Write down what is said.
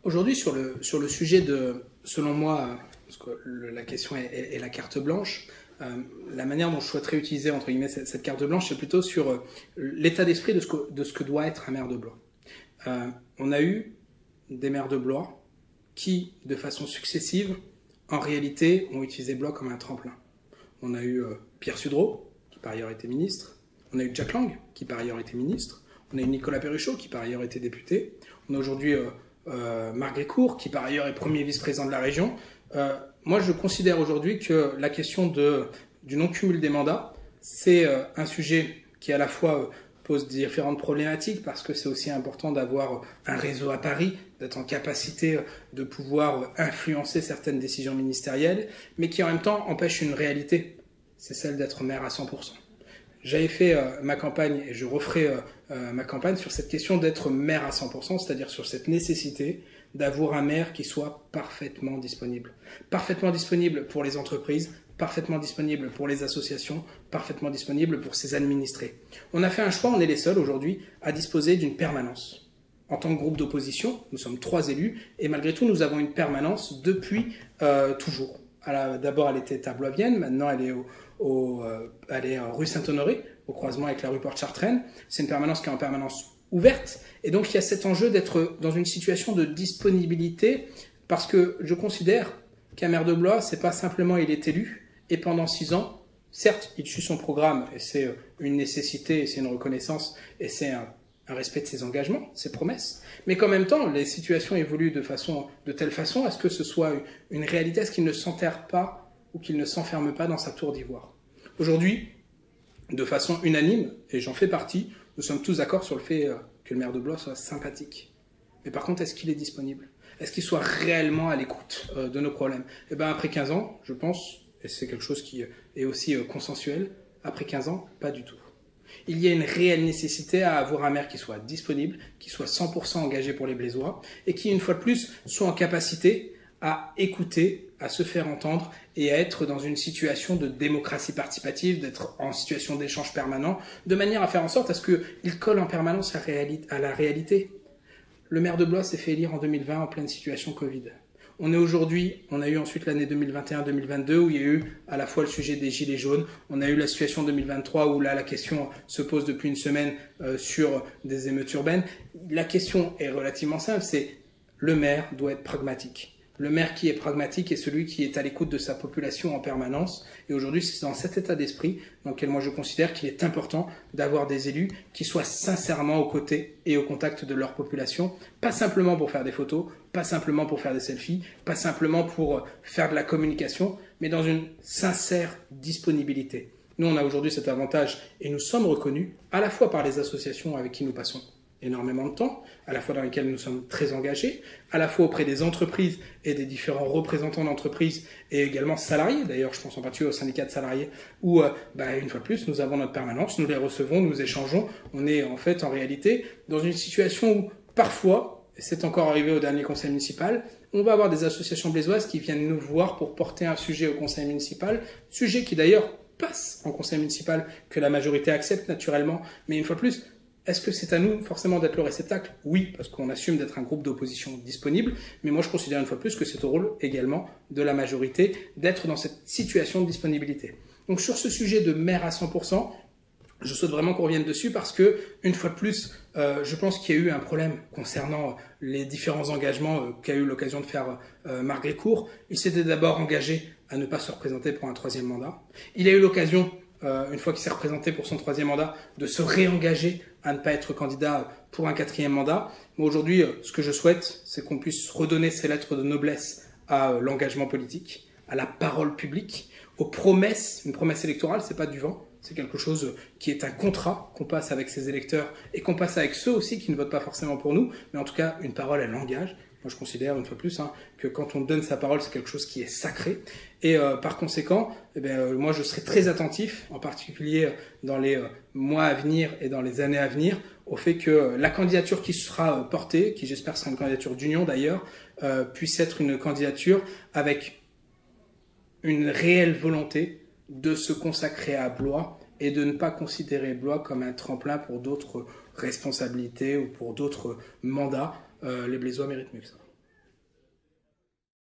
Aujourd'hui, sur le sujet de, selon moi, parce que la question est la carte blanche, la manière dont je souhaiterais utiliser, entre guillemets, cette carte blanche, c'est plutôt sur l'état d'esprit de ce que doit être un maire de Blois. On a eu des maires de Blois qui, de façon successive, en réalité, ont utilisé Blois comme un tremplin. On a eu Pierre Sudreau, qui par ailleurs était ministre. On a eu Jack Lang, qui par ailleurs était ministre. On a eu Nicolas Perruchot, qui par ailleurs était député. On a aujourd'hui Marc Grécourt, qui par ailleurs est premier vice-président de la région. Moi, je considère aujourd'hui que la question du non-cumul des mandats, c'est un sujet qui à la fois pose différentes problématiques, parce que c'est aussi important d'avoir un réseau à Paris, d'être en capacité de pouvoir influencer certaines décisions ministérielles, mais qui en même temps empêche une réalité, c'est celle d'être maire à 100%. J'avais fait ma campagne, et je referai ma campagne sur cette question d'être maire à 100%, c'est-à-dire sur cette nécessité d'avoir un maire qui soit parfaitement disponible. Parfaitement disponible pour les entreprises, parfaitement disponible pour les associations, parfaitement disponible pour ses administrés. On a fait un choix, on est les seuls aujourd'hui à disposer d'une permanence. En tant que groupe d'opposition, nous sommes 3 élus, et malgré tout, nous avons une permanence depuis toujours. D'abord, elle était à Blois-Vienne, maintenant elle est rue Saint-Honoré, au croisement avec la rue Porte-Chartraine. C'est une permanence qui est en permanence ouverte, et donc il y a cet enjeu d'être dans une situation de disponibilité, parce que je considère qu'un maire de Blois, c'est pas simplement il est élu, et pendant 6 ans, certes, il suit son programme, et c'est une nécessité, et c'est une reconnaissance, et c'est un respect de ses engagements, ses promesses, mais qu'en même temps, les situations évoluent de telle façon à ce que ce soit une réalité, à ce qu'il ne s'enterre pas ou qu'il ne s'enferme pas dans sa tour d'ivoire. Aujourd'hui, de façon unanime, et j'en fais partie, nous sommes tous d'accord sur le fait que le maire de Blois soit sympathique. Mais par contre, est-ce qu'il est disponible? Est-ce qu'il soit réellement à l'écoute de nos problèmes? Eh bien, après 15 ans, je pense, et c'est quelque chose qui est aussi consensuel, après 15 ans, pas du tout. Il y a une réelle nécessité à avoir un maire qui soit disponible, qui soit 100% engagé pour les Blésois, et qui, une fois de plus, soit en capacité à écouter, à se faire entendre et à être dans une situation de démocratie participative, d'être en situation d'échange permanent, de manière à faire en sorte à ce qu'il colle en permanence à la réalité. Le maire de Blois s'est fait élire en 2020 en pleine situation Covid. On a eu ensuite l'année 2021-2022 où il y a eu à la fois le sujet des gilets jaunes, on a eu la situation 2023 où là la question se pose depuis une semaine sur des émeutes urbaines. La question est relativement simple, c'est le maire doit être pragmatique. Le maire qui est pragmatique est celui qui est à l'écoute de sa population en permanence. Et aujourd'hui, c'est dans cet état d'esprit dans lequel moi je considère qu'il est important d'avoir des élus qui soient sincèrement aux côtés et au contact de leur population. Pas simplement pour faire des photos, pas simplement pour faire des selfies, pas simplement pour faire de la communication, mais dans une sincère disponibilité. Nous, on a aujourd'hui cet avantage et nous sommes reconnus à la fois par les associations avec qui nous passons énormément de temps, à la fois dans lesquels nous sommes très engagés, à la fois auprès des entreprises et des différents représentants d'entreprises et également salariés. D'ailleurs, je pense en particulier aux syndicats de salariés où, une fois de plus, nous avons notre permanence, nous les recevons, nous échangeons. On est en fait, en réalité, dans une situation où parfois, et c'est encore arrivé au dernier conseil municipal, on va avoir des associations blésoises qui viennent nous voir pour porter un sujet au conseil municipal, sujet qui d'ailleurs passe en conseil municipal, que la majorité accepte naturellement, mais une fois de plus, est-ce que c'est à nous forcément d'être le réceptacle? Oui, parce qu'on assume d'être un groupe d'opposition disponible, mais moi je considère une fois de plus que c'est au rôle également de la majorité d'être dans cette situation de disponibilité. Donc sur ce sujet de maire à 100%, je souhaite vraiment qu'on revienne dessus parce que, une fois de plus, je pense qu'il y a eu un problème concernant les différents engagements qu'a eu l'occasion de faire Marc Grécourt. Il s'était d'abord engagé à ne pas se représenter pour un 3e mandat. Il a eu l'occasion, une fois qu'il s'est représenté pour son 3e mandat, de se réengager à ne pas être candidat pour un 4e mandat. Mais aujourd'hui, ce que je souhaite, c'est qu'on puisse redonner ces lettres de noblesse à l'engagement politique, à la parole publique, aux promesses. Une promesse électorale, c'est pas du vent. C'est quelque chose qui est un contrat qu'on passe avec ses électeurs et qu'on passe avec ceux aussi qui ne votent pas forcément pour nous. Mais en tout cas, une parole, elle engage. Moi, je considère, une fois plus, que quand on donne sa parole, c'est quelque chose qui est sacré. Et par conséquent, moi, je serai très attentif, en particulier dans les mois à venir et dans les années à venir, au fait que la candidature qui sera portée, qui j'espère sera une candidature d'union d'ailleurs, puisse être une candidature avec une réelle volonté de se consacrer à Blois et de ne pas considérer Blois comme un tremplin pour d'autres responsabilités ou pour d'autres mandats. Les Blésois méritent mieux que ça.